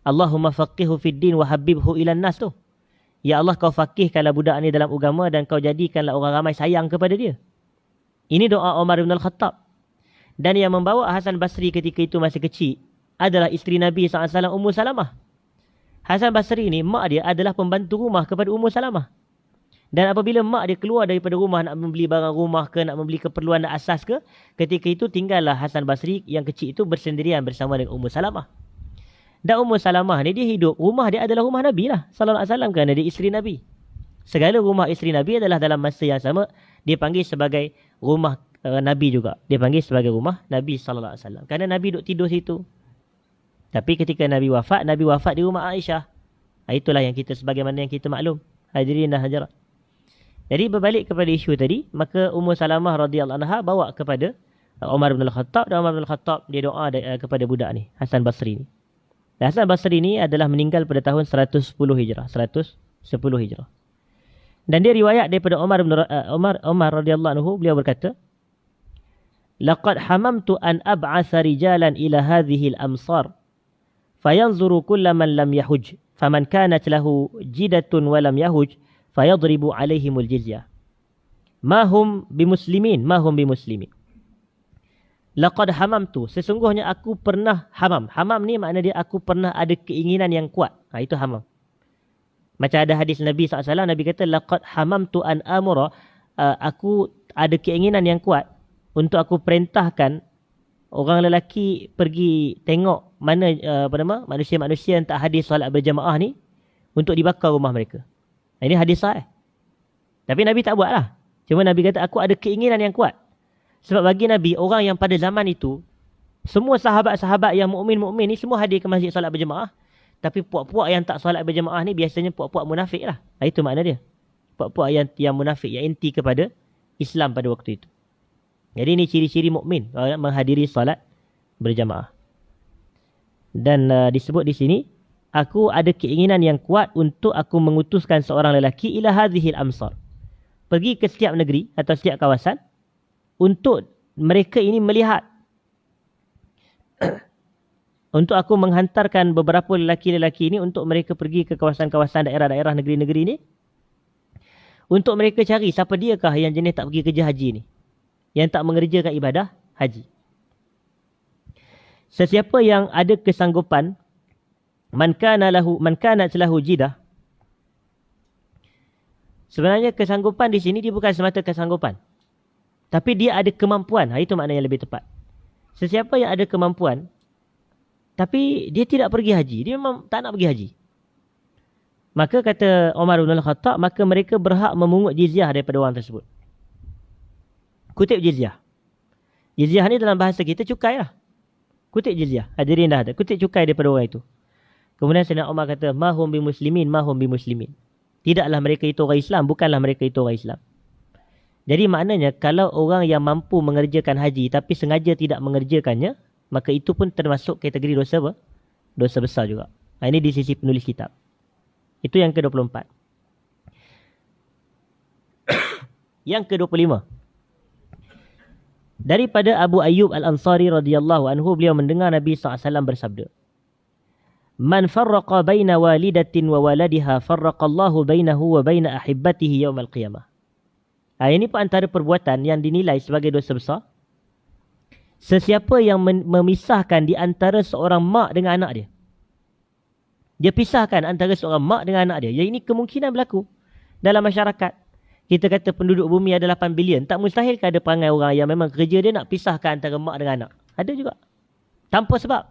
Allahumma faqihhu fid din wa habibhu ilan nas tu. Ya Allah, kau faqihkanlah budak ni dalam agama dan kau jadikanlah orang ramai sayang kepada dia. Ini doa Umar bin Al-Khattab. Dan yang membawa Hasan Basri ketika itu masih kecil adalah isteri Nabi SAW, Ummu Salamah. Hasan Basri ni, mak dia adalah pembantu rumah kepada Ummu Salamah. Dan apabila mak dia keluar daripada rumah nak membeli barang rumah ke, nak membeli keperluan nak asas ke, ketika itu tinggallah Hasan Basri yang kecil itu bersendirian bersama dengan Ummu Salamah. Dan Ummu Salamah ni dia hidup, rumah dia adalah rumah Nabi lah sallallahu alaihi wasallam, kerana dia isteri Nabi. Segala rumah isteri Nabi adalah dalam masa yang sama dia panggil sebagai rumah Nabi juga. Dia panggil sebagai rumah Nabi sallallahu alaihi wasallam. Kerana Nabi duduk tidur situ. Tapi ketika Nabi wafat di rumah Aisyah. Itulah yang kita, sebagaimana yang kita maklum. Hadirin dan hadirat. Jadi berbalik kepada isu tadi, maka Ummu Salamah radhiyallahu anha bawa kepada Umar bin Al-Khattab, dan Umar bin Al-Khattab dia doa kepada budak ni, Hasan Basri ni. Dan Hasan Basri ni adalah meninggal pada tahun 110 Hijrah, 110 Hijrah. Dan dia riwayat daripada Umar radhiyallahu anhu, beliau berkata, "Laqad hamamtu an ab'atha rijalan ila hadhihi al-amsar fayanzuru kulla man lam yahuj, faman kanat lahu jidatun wa lam yahuj fayadribu alaihimul jizyah. Ma hum bimuslimin. Laqad hamamtu. Sesungguhnya aku pernah hamam. Hamam ni makna dia aku pernah ada keinginan yang kuat. Itu hamam. Macam ada hadis Nabi SAW. Nabi kata, laqad hamamtu an amura. Aku ada keinginan yang kuat untuk aku perintahkan orang lelaki pergi tengok mana manusia-manusia yang tak hadir solat berjamaah ni untuk dibakar rumah mereka. Ini hadis sahih. Tapi Nabi tak buat lah. Cuma Nabi kata, aku ada keinginan yang kuat. Sebab bagi Nabi, orang yang pada zaman itu, semua sahabat-sahabat yang mukmin-mukmin ni semua hadir ke masjid solat berjamaah. Tapi puak-puak yang tak solat berjamaah ni biasanya puak-puak munafik lah. Itu makna dia. Puak-puak yang munafik, yang anti kepada Islam pada waktu itu. Jadi ini ciri-ciri mukmin menghadiri solat berjamaah. Dan disebut di sini, aku ada keinginan yang kuat untuk aku mengutuskan seorang lelaki ila hadhil amsar. Pergi ke setiap negeri atau setiap kawasan untuk mereka ini melihat. Untuk aku menghantarkan beberapa lelaki-lelaki ini untuk mereka pergi ke kawasan-kawasan daerah-daerah negeri-negeri ini. Untuk mereka cari siapa diakah yang jenis tak pergi kerja haji ni. Yang tak mengerjakan ibadah haji. Sesiapa yang ada kesanggupan, man kanat lahu jidah. Sebenarnya kesanggupan di sini dia bukan semata kesanggupan. Tapi dia ada kemampuan. Itu makna yang lebih tepat. Sesiapa yang ada kemampuan, tapi dia tidak pergi haji. Dia memang tak nak pergi haji. Maka kata Umar bin Al-Khattab, maka mereka berhak memungut jizyah daripada orang tersebut. Kutip jizyah. Jizyah ni dalam bahasa kita cukai lah. Kutip jizyah. Hadirin dah ada. Kutip cukai daripada orang itu. Kemudian Sayyidina Umar kata, mahum bimuslimin. Tidaklah mereka itu orang Islam. Bukanlah mereka itu orang Islam. Jadi maknanya, kalau orang yang mampu mengerjakan haji, tapi sengaja tidak mengerjakannya, maka itu pun termasuk kategori dosa apa? Dosa besar juga. Ini di sisi penulis kitab. Itu yang ke-24. Yang ke-25. Daripada Abu Ayyub Al-Ansari radhiyallahu anhu, beliau mendengar Nabi SAW bersabda, Man farraqa baina walidatin wa waladiha farraqallahu bainahu wa baina ahibbatihi yawmal qiyamah. Ini pun antara perbuatan yang dinilai sebagai dosa besar. Sesiapa yang memisahkan di antara seorang mak dengan anak dia. Dia pisahkan antara seorang mak dengan anak dia. Yang ini kemungkinan berlaku dalam masyarakat. Kita kata penduduk bumi ada 8 bilion. Tak mustahil ada perangai orang yang memang kerja dia nak pisahkan antara mak dengan anak. Ada juga. Tanpa sebab.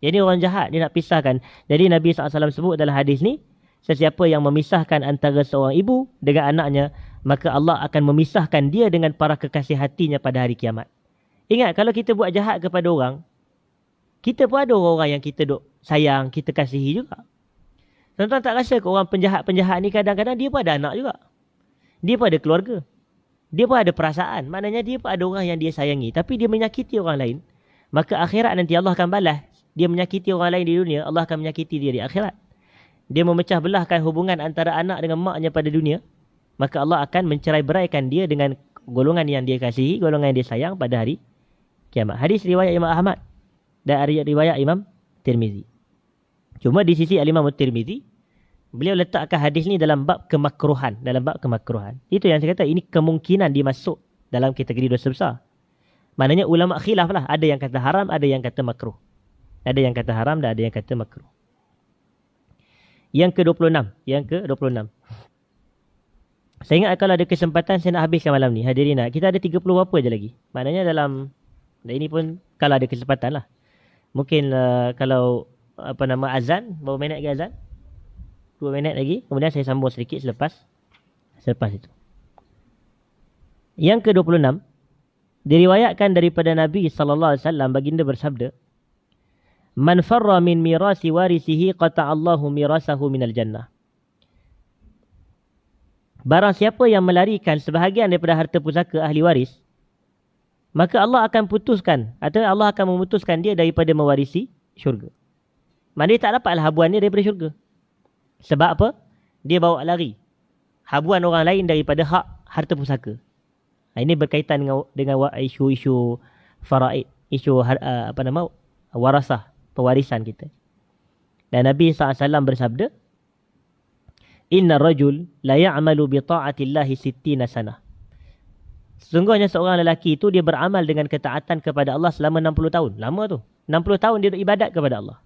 Jadi orang jahat dia nak pisahkan. Jadi Nabi SAW sebut dalam hadis ni, sesiapa yang memisahkan antara seorang ibu dengan anaknya, maka Allah akan memisahkan dia dengan para kekasih hatinya pada hari kiamat. Ingat, kalau kita buat jahat kepada orang, kita pun ada orang yang kita duk sayang, kita kasihi juga. Tuan-tuan tak rasa ke orang penjahat-penjahat ni kadang-kadang dia pun ada anak juga. Dia pun ada keluarga. Dia pun ada perasaan. Maknanya dia pun ada orang yang dia sayangi. Tapi dia menyakiti orang lain. Maka akhirat nanti Allah akan balas. Dia menyakiti orang lain di dunia, Allah akan menyakiti dia di akhirat. Dia memecah belahkan hubungan antara anak dengan maknya pada dunia, maka Allah akan mencerai beraikan dia dengan golongan yang dia kasihi, golongan yang dia sayang pada hari kiamat. Hadis riwayat Imam Ahmad dan riwayat Imam Tirmizi. Cuma di sisi Al-Imam Tirmizi, beliau letakkan hadis ni dalam bab kemakruhan. Itu yang saya kata, ini kemungkinan dimasuk dalam kategori dosa besar. Maknanya ulama khilaf lah. Ada yang kata haram, ada yang kata makruh. Ada yang kata haram dan ada yang kata makruh. Yang ke-26. Saya ingat kalau ada kesempatan saya nak habiskan malam ni. Hadirin, kita ada 30 berapa je lagi. Maknanya dalam, ini pun kalau ada kesempatan lah. Mungkin kalau azan, berapa minit ke azan? 2 minit lagi. Kemudian saya sambung sedikit selepas itu. Yang ke-26, diriwayatkan daripada Nabi SAW, baginda bersabda, Man farra min mirasi warisihi qata'allahu mirasahu minal jannah. Barang siapa yang melarikan sebahagian daripada harta pusaka ahli waris, maka Allah akan putuskan, atau Allah akan memutuskan dia daripada mewarisi syurga. Maksudnya tak dapatlah habuan dia daripada syurga. Sebab apa? Dia bawa lari habuan orang lain daripada hak harta pusaka. Ini berkaitan dengan isu-isu faraid, isu warasah, pewarisan kita. Dan Nabi SAW bersabda, Inna rajul la ya'malu bi ta'atillahi 60 sanah. Sesungguhnya seorang lelaki itu dia beramal dengan ketaatan kepada Allah selama 60 tahun. Lama tu. 60 tahun dia beribadat kepada Allah.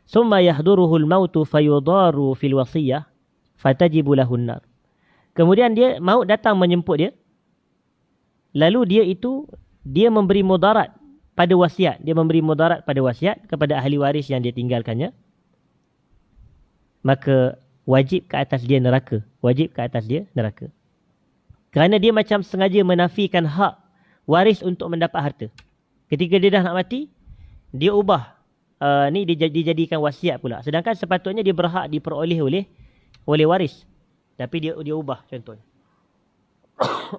Summa yahduruhul mautu fayudaru fil wasiyah fatajibu lahun nar. Kemudian dia maut datang menjemput dia. Lalu dia memberi mudarat pada wasiat. Dia memberi mudarat pada wasiat kepada ahli waris yang dia tinggalkannya. Maka wajib ke atas dia neraka. Kerana dia macam sengaja menafikan hak waris untuk mendapat harta. Ketika dia dah nak mati, dia ubah. Dijadikan wasiat pula. Sedangkan sepatutnya dia berhak diperoleh oleh waris. Tapi dia ubah contohnya.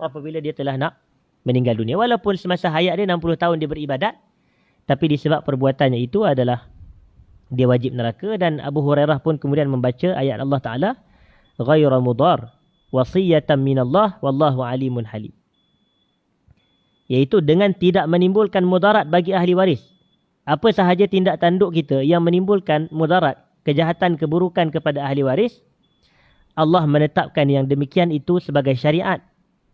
Apabila dia telah nak meninggal dunia. Walaupun semasa hayat dia 60 tahun dia beribadat. Tapi disebab perbuatannya itu adalah dia wajib neraka. Dan Abu Hurairah pun kemudian membaca ayat Allah Ta'ala, Ghaira mudar wasiyatan minallah wallahu alimun halim. Iaitu dengan tidak menimbulkan mudarat bagi ahli waris. Apa sahaja tindak tanduk kita yang menimbulkan mudarat, kejahatan, keburukan kepada ahli waris, Allah menetapkan yang demikian itu sebagai syariat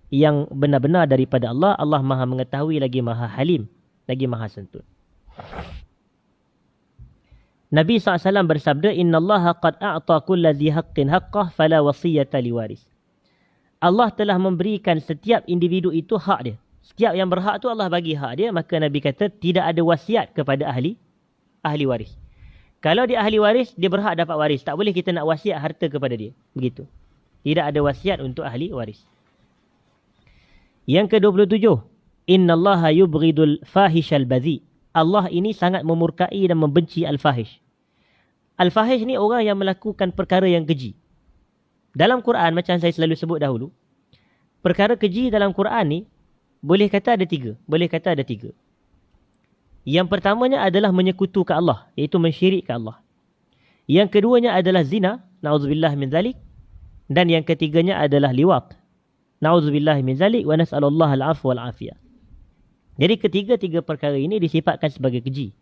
yang benar-benar daripada Allah. Allah maha mengetahui lagi maha halim, lagi maha santun. Nabi SAW bersabda, Inna Allah qad a'ta kulla dhi haqqin haqqah fala wasiyata liwaris. Allah telah memberikan setiap individu itu hak dia. Setiap yang berhak tu Allah bagi hak dia. Maka Nabi kata tidak ada wasiat kepada ahli waris. Kalau dia ahli waris, dia berhak dapat waris. Tak boleh kita nak wasiat harta kepada dia. Begitu. Tidak ada wasiat untuk ahli waris. Yang ke-27. Innallaha yubghidul fahishal badhi. Allah ini sangat memurkai dan membenci al-fahish. Al-fahish ni orang yang melakukan perkara yang keji. Dalam Quran, macam saya selalu sebut dahulu, perkara keji dalam Quran ni, boleh kata ada tiga. Yang pertamanya adalah menyekutukan Allah, iaitu mensyirikkan Allah. Yang keduanya adalah zina, na'udzubillah min zalik. Dan yang ketiganya adalah liwat, na'udzubillah min zalik, wa nas'alullah al-'afwa wal-'afiyah. Jadi ketiga-tiga perkara ini disifatkan sebagai keji.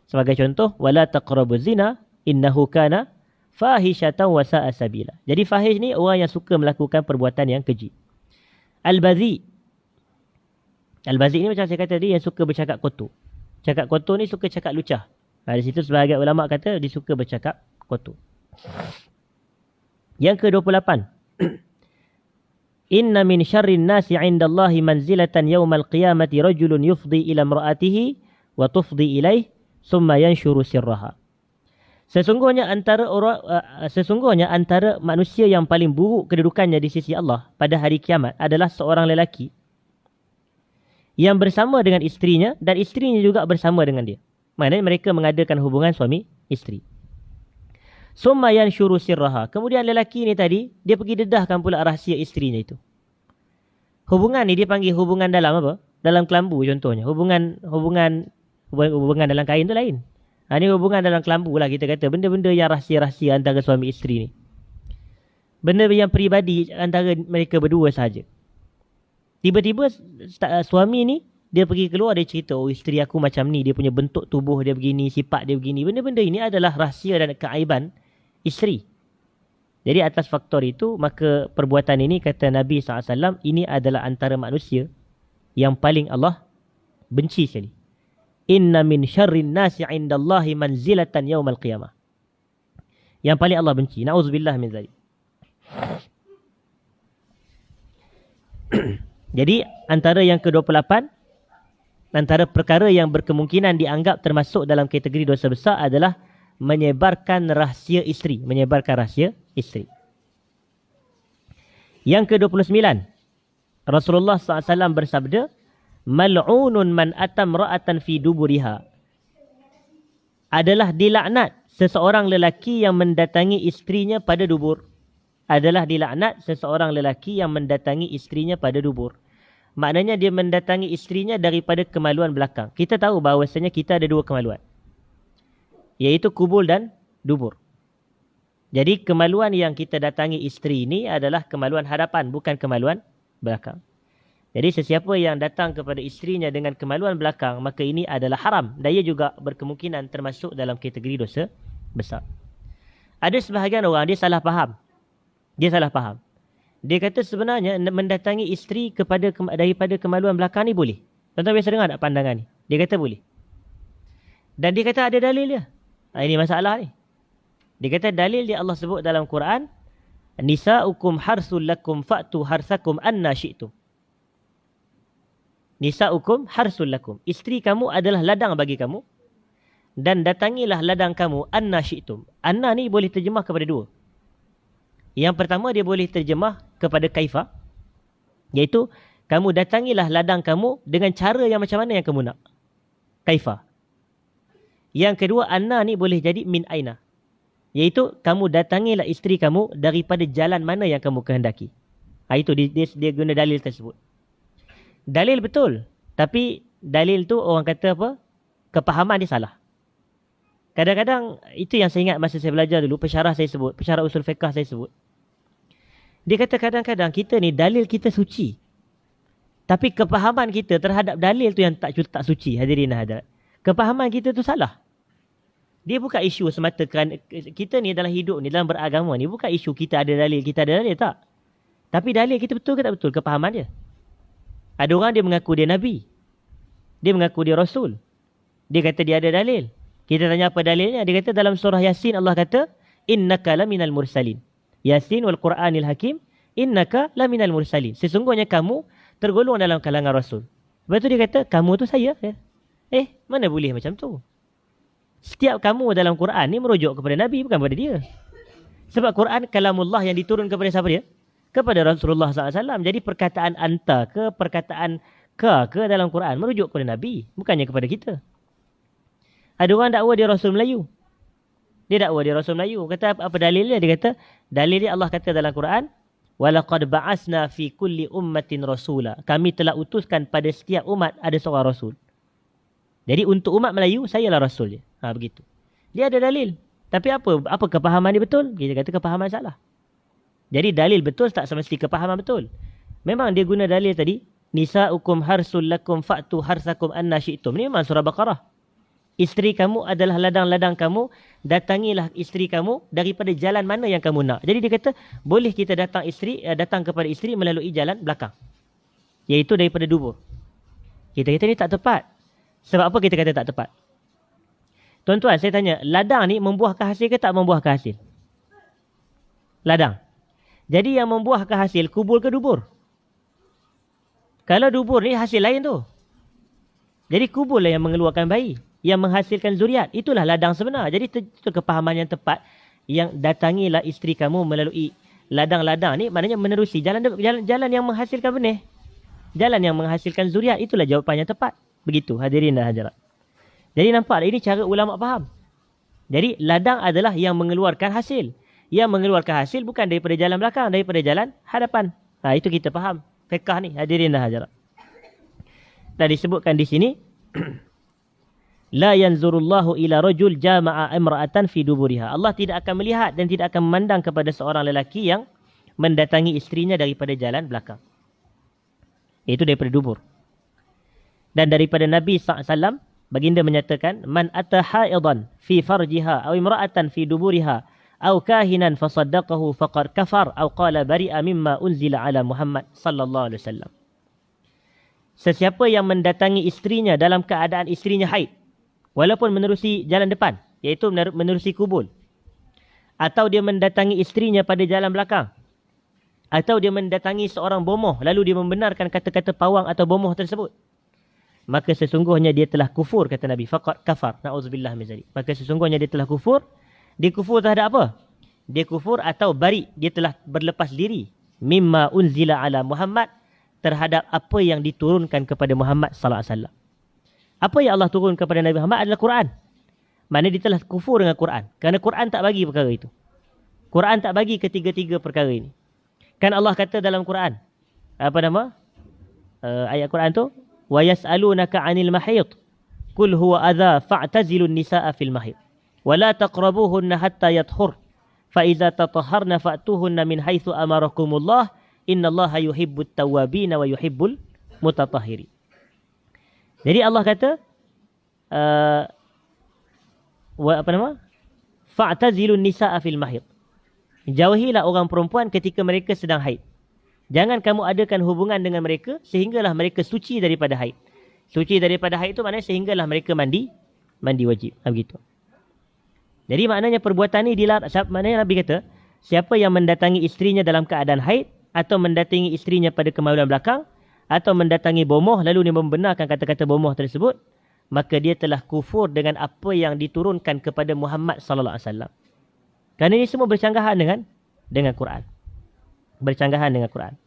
Sebagai contoh, wala taqrabuz zina innahu kana fahishatan wa sa'a sabila. Jadi fahish ni orang yang suka melakukan perbuatan yang keji. Al-bazi ni macam saya kata tadi, yang suka bercakap kotor. Cakap kotor ni suka cakap lucah. Di situ sebahagian ulama kata dia suka bercakap kotor. Yang ke-28. Inna min syarrin nasi 'indallahi manzilatan yawmal qiyamati rajulun yufdi ila imra'atihi wa tufdi ilaih summa yanshuru sirraha. Sesungguhnya antara manusia yang paling buruk kedudukannya di sisi Allah pada hari kiamat adalah seorang lelaki yang bersama dengan isterinya dan isterinya juga bersama dengan dia. Maknanya mereka mengadakan hubungan suami isteri. Summa yanshuru sirraha. Kemudian lelaki ni tadi, dia pergi dedahkan pula rahsia isterinya itu. Hubungan ni dia panggil hubungan dalam apa? Dalam kelambu contohnya. Hubungan dalam kain tu lain. Ini hubungan dalam kelambu lah kita kata. Benda-benda yang rahsia-rahsia antara suami isteri ni. Benda yang peribadi antara mereka berdua sahaja. Tiba-tiba suami ni, dia pergi keluar, dia cerita, oh isteri aku macam ni, dia punya bentuk tubuh dia begini, sifat dia begini. Benda-benda ini adalah rahsia dan keaiban isteri. Jadi atas faktor itu, maka perbuatan ini kata Nabi SAW, ini adalah antara manusia yang paling Allah benci sekali. Inna min syarrin nasi indallahi manzilatan yaumal qiyamah. Yang paling Allah benci. Na'udzubillah min zalik. Jadi antara yang ke-28, antara perkara yang berkemungkinan dianggap termasuk dalam kategori dosa besar adalah menyebarkan rahsia isteri. Menyebarkan rahsia isteri. Yang ke-29, Rasulullah SAW bersabda, mal'unun man atam ra'atan fi duburiha. Adalah dilaknat seseorang lelaki yang mendatangi isterinya pada dubur. Adalah dilaknat seseorang lelaki yang mendatangi isterinya pada dubur. Maknanya dia mendatangi isterinya daripada kemaluan belakang. Kita tahu bahawasanya kita ada dua kemaluan, iaitu kubul dan dubur. Jadi kemaluan yang kita datangi isteri ini adalah kemaluan hadapan, bukan kemaluan belakang. Jadi sesiapa yang datang kepada isterinya dengan kemaluan belakang, maka ini adalah haram. Dan ia juga berkemungkinan termasuk dalam kategori dosa besar. Ada sebahagian orang, dia salah faham. Dia kata sebenarnya mendatangi isteri daripada kemaluan belakang ni boleh. Tuan-tuan biasa dengar tak pandangan ni? Dia kata boleh. Dan dia kata ada dalil dia. Ini masalah ni. Dia kata dalil dia Allah sebut dalam Quran, nisa'ukum harsul lakum fa'tu harsakum anna syi'tum. Nisa'ukum harsul lakum. Isteri kamu adalah ladang bagi kamu. Dan datangilah ladang kamu anna syi'tum. Anna ni boleh terjemah kepada dua. Yang pertama dia boleh terjemah kepada kaifa. Iaitu kamu datangilah ladang kamu dengan cara yang macam mana yang kamu nak. Kaifa. Yang kedua anna ni boleh jadi min aina. Iaitu kamu datangilah isteri kamu daripada jalan mana yang kamu kehendaki. Itu dia guna dalil tersebut. Dalil betul. Tapi dalil tu orang kata apa? Kepahaman dia salah. Kadang-kadang itu yang saya ingat masa saya belajar dulu. Pensyarah saya sebut. Pensyarah usul fiqah saya sebut. Dia kata kadang-kadang kita ni dalil kita suci. Tapi kepahaman kita terhadap dalil tu yang tak suci. Hadirin hadirat. Kepahaman kita tu salah. Dia bukan isu semata kerana kita ni dalam hidup ni, dalam beragama ni, bukan isu kita ada dalil, tak. Tapi dalil kita betul ke tak betul kepahaman dia. Ada orang dia mengaku dia Nabi. Dia mengaku dia Rasul. Dia kata dia ada dalil. Kita tanya apa dalilnya? Dia kata dalam surah Yasin Allah kata, innaka laminal mursalin. Yasin wal Quranil Hakim, innaka laminal mursalin. Sesungguhnya kamu tergolong dalam kalangan Rasul. Lepas tu dia kata, kamu tu saya. Mana boleh macam tu? Setiap kamu dalam Quran ni merujuk kepada Nabi, bukan kepada dia. Sebab Quran kalamullah yang diturun kepada siapa dia? Kepada Rasulullah SAW. Jadi perkataan anta ke, perkataan ka ke dalam Quran merujuk kepada Nabi, bukannya kepada kita. Ada orang dakwa dia Rasul Melayu. Dia dakwa dia Rasul Melayu. Kata apa dalilnya? Dia kata, dalil dia Allah kata dalam Quran, walaqad ba'asna fi kulli ummatin rasula. Kami telah utuskan pada setiap umat ada seorang Rasul. Jadi untuk umat Melayu, sayalah Rasul dia. Begitu. Dia ada dalil. Tapi apa kepahaman dia betul? Kita kata kepahaman salah. Jadi dalil betul tak semesti kepahaman betul. Memang dia guna dalil tadi, nisa'ukum harsul lakum fa'tu harsakum anna syi'tum. Ini memang surah Baqarah. Isteri kamu adalah ladang-ladang kamu, datangilah isteri kamu daripada jalan mana yang kamu nak. Jadi dia kata, boleh kita datang kepada isteri melalui jalan belakang. Iaitu daripada dubur. Kita kata ni tak tepat. Sebab apa kita kata tak tepat? Tuan-tuan, saya tanya, ladang ni membuahkan hasil ke tak membuahkan hasil? Ladang. Jadi yang membuahkan hasil, kubur ke dubur? Kalau dubur ni hasil lain tu. Jadi kubur lah yang mengeluarkan bayi, yang menghasilkan zuriat. Itulah ladang sebenar. Jadi itu kepahaman yang tepat. Yang datangilah isteri kamu melalui ladang-ladang ni, maknanya menerusi jalan yang menghasilkan benih. Jalan yang menghasilkan zuriat. Itulah jawapan yang tepat. Begitu hadirin dan hadirat. Jadi nampak ini cara ulama faham. Jadi ladang adalah yang mengeluarkan hasil. Yang mengeluarkan hasil bukan daripada jalan belakang, daripada jalan hadapan. Itu kita faham. Fiqh ni hadirin dan hadirat. Dan disebutkan di sini la yanzurullahu ila rajul jama'a imra'atan fi duburiha. Allah tidak akan melihat dan tidak akan memandang kepada seorang lelaki yang mendatangi isterinya daripada jalan belakang. Iaitu daripada dubur. Dan daripada Nabi SAW, baginda menyatakan, man ata haidan fi farjiha aw imra'atan fi duburiha aw kahinan fasaddaqahu faqad kafar aw qala bari'a mimma unzila ala Muhammad sallallahu alaihi wasallam. Sesiapa yang mendatangi isterinya dalam keadaan isterinya haid, walaupun menerusi jalan depan, iaitu menerusi kubul, atau dia mendatangi isterinya pada jalan belakang, atau dia mendatangi seorang bomoh lalu dia membenarkan kata-kata pawang atau bomoh tersebut, maka sesungguhnya dia telah kufur, kata Nabi. Faqad kafar. Na'udzubillah min zalik. Maka sesungguhnya dia telah kufur. Dia kufur terhadap apa? Dia kufur atau bari. Dia telah berlepas diri. Mimma unzila ala Muhammad. Terhadap apa yang diturunkan kepada Muhammad sallallahu alaihi wasallam. Apa yang Allah turun kepada Nabi Muhammad adalah Quran. Maknanya dia telah kufur dengan Quran. Kerana Quran tak bagi perkara itu. Quran tak bagi ketiga-tiga perkara ini. Kan Allah kata dalam Quran, apa nama ayat Quran tu? Wa yas'alunaka 'anil mahid qul huwa adha fa'tazilun nisaa fil mahid wa la taqrabuhunna hatta yathhur fa idza tatahharna fa'tuhunna min haitsu amarakumullah innallaha yuhibbut tawwabin wa yuhibbul mutatahhirin. Jadi Allah kata fa'tazilun nisaa fil mahid. Jauhilah orang perempuan ketika mereka sedang haid. Jangan kamu adakan hubungan dengan mereka sehinggalah mereka suci daripada haid. Suci daripada haid itu maknanya sehinggalah mereka mandi wajib. Begitu. Jadi maknanya perbuatan ini dilarang. Maknanya Nabi kata, siapa yang mendatangi isterinya dalam keadaan haid, atau mendatangi isterinya pada kemaluan belakang, atau mendatangi bomoh lalu dia membenarkan kata-kata bomoh tersebut, maka dia telah kufur dengan apa yang diturunkan kepada Muhammad sallallahu alaihi wasallam. Kerana ini semua bercanggahan dengan Quran. Bercanggahan dengan Quran.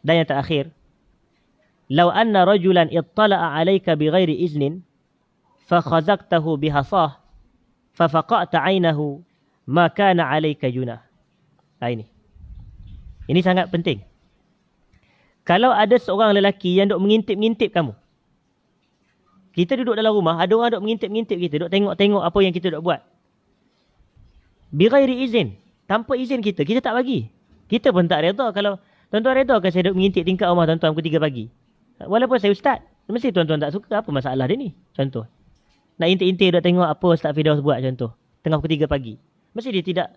Dan yang terakhir, "Lau anna rajulan ittala'a 'alaika bighairi iznin fa khazaqtahu bihasah fa faqa'ta 'ainahu ma kana 'alaika junah." Ini. Ini sangat penting. Kalau ada seorang lelaki yang duk mengintip-ngintip kamu. Kita duduk dalam rumah, ada orang duk mengintip-ngintip kita, duk tengok-tengok apa yang kita duk buat. Bighairi izin, tanpa izin kita tak bagi. Kita pun tak redha kalau tuan-tuan redha ke saya duk mengintip tingkat rumah tuan-tuan pukul 3 pagi. Walaupun saya ustaz, mesti tuan-tuan tak suka, apa masalah dia ni? Contoh. Nak intip-intip duk tengok apa Ustaz Firdaus buat contoh, tengah pukul 3 pagi. Mesti dia tidak.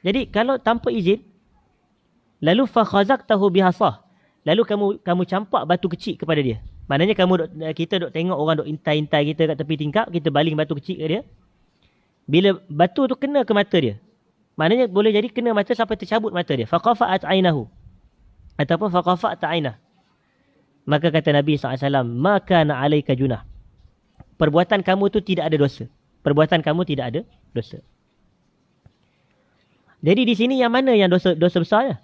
Jadi kalau tanpa izin, lalu fa khazaqtahu bihasah, lalu kamu campak batu kecil kepada dia. Maknanya kita duk tengok orang duk intai-intai kita kat tepi tingkap, kita baling batu kecil ke dia. Bila batu tu kena ke mata dia, maknanya boleh jadi kena mata sampai tercabut mata dia. Faqafa'at 'ainahu. Ataupun faqafa'ta 'ainah. Maka kata Nabi SAW, "Ma kana 'alaika junah." Perbuatan kamu tu tidak ada dosa. Perbuatan kamu tidak ada dosa. Jadi di sini yang mana yang dosa besar ya?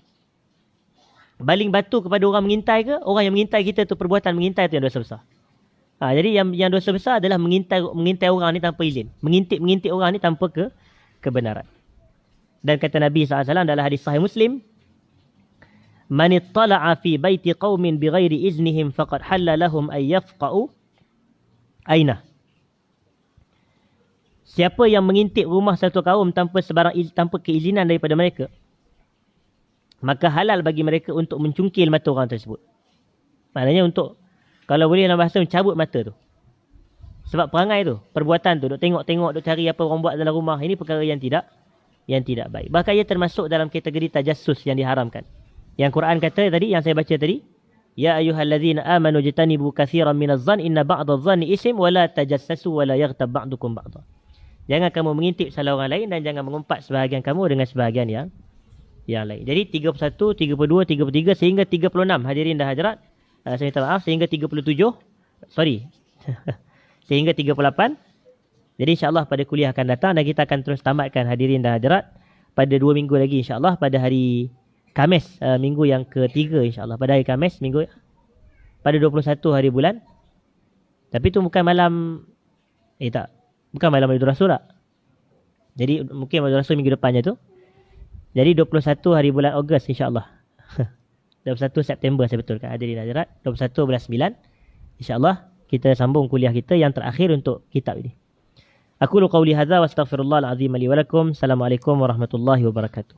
Baling batu kepada orang mengintai ke? Orang yang mengintai kita tu, perbuatan mengintai tu yang dosa besar. Jadi yang dosa besar adalah mengintai orang ni tanpa izin. Mengintip orang ni tanpa kebenaran. Dan kata Nabi SAW dalam hadis sahih Muslim, "Man ittala'a fi baiti qaumin bighairi iznihim faqad halla lahum ay yafqa'u ainah." Siapa yang mengintip rumah satu kaum tanpa keizinan daripada mereka, maka halal bagi mereka untuk mencungkil mata orang tersebut. Maknanya untuk, kalau boleh dalam bahasa, mencabut mata tu. Sebab perangai tu, perbuatan tu, duk tengok-tengok, duk cari apa orang buat dalam rumah, ini perkara yang tidak baik. Bahkan ia termasuk dalam kategori tajassus yang diharamkan. Yang Quran kata tadi, yang saya baca tadi, "Ya ayyuhallazina amanu jtanibu katsiran minadh-dhann inna ba'dadh-dhanni ism wa la tajassasu wa la yaghtab ba'dukum ba'dha." Jangan kamu mengintip salah orang lain dan jangan mengumpat sebahagian kamu dengan sebahagian yang lain. Jadi 31, 32, 33 sehingga 36 hadirin dan hadirat. Saya minta maaf, sehingga 37. Sehingga 38. Jadi insyaAllah pada kuliah akan datang dan kita akan terus tamatkan hadirin dan hadirat pada 2 minggu lagi insyaAllah pada hari Khamis, minggu yang ketiga insyaAllah. Pada hari Khamis, pada 21 hari bulan. Tapi itu bukan malam, bukan malam Maulid Rasul tak. Jadi mungkin Maulid Rasul minggu depannya tu. Jadi 21 hari bulan Ogos insyaAllah. 21 September saya betulkan hadirin hadirat. 21 bulan 9. InsyaAllah kita sambung kuliah kita yang terakhir untuk kitab ini. Aku lu qawli hadza wa astaghfirullahal azim li wa lakum. Assalamualaikum warahmatullahi wabarakatuh.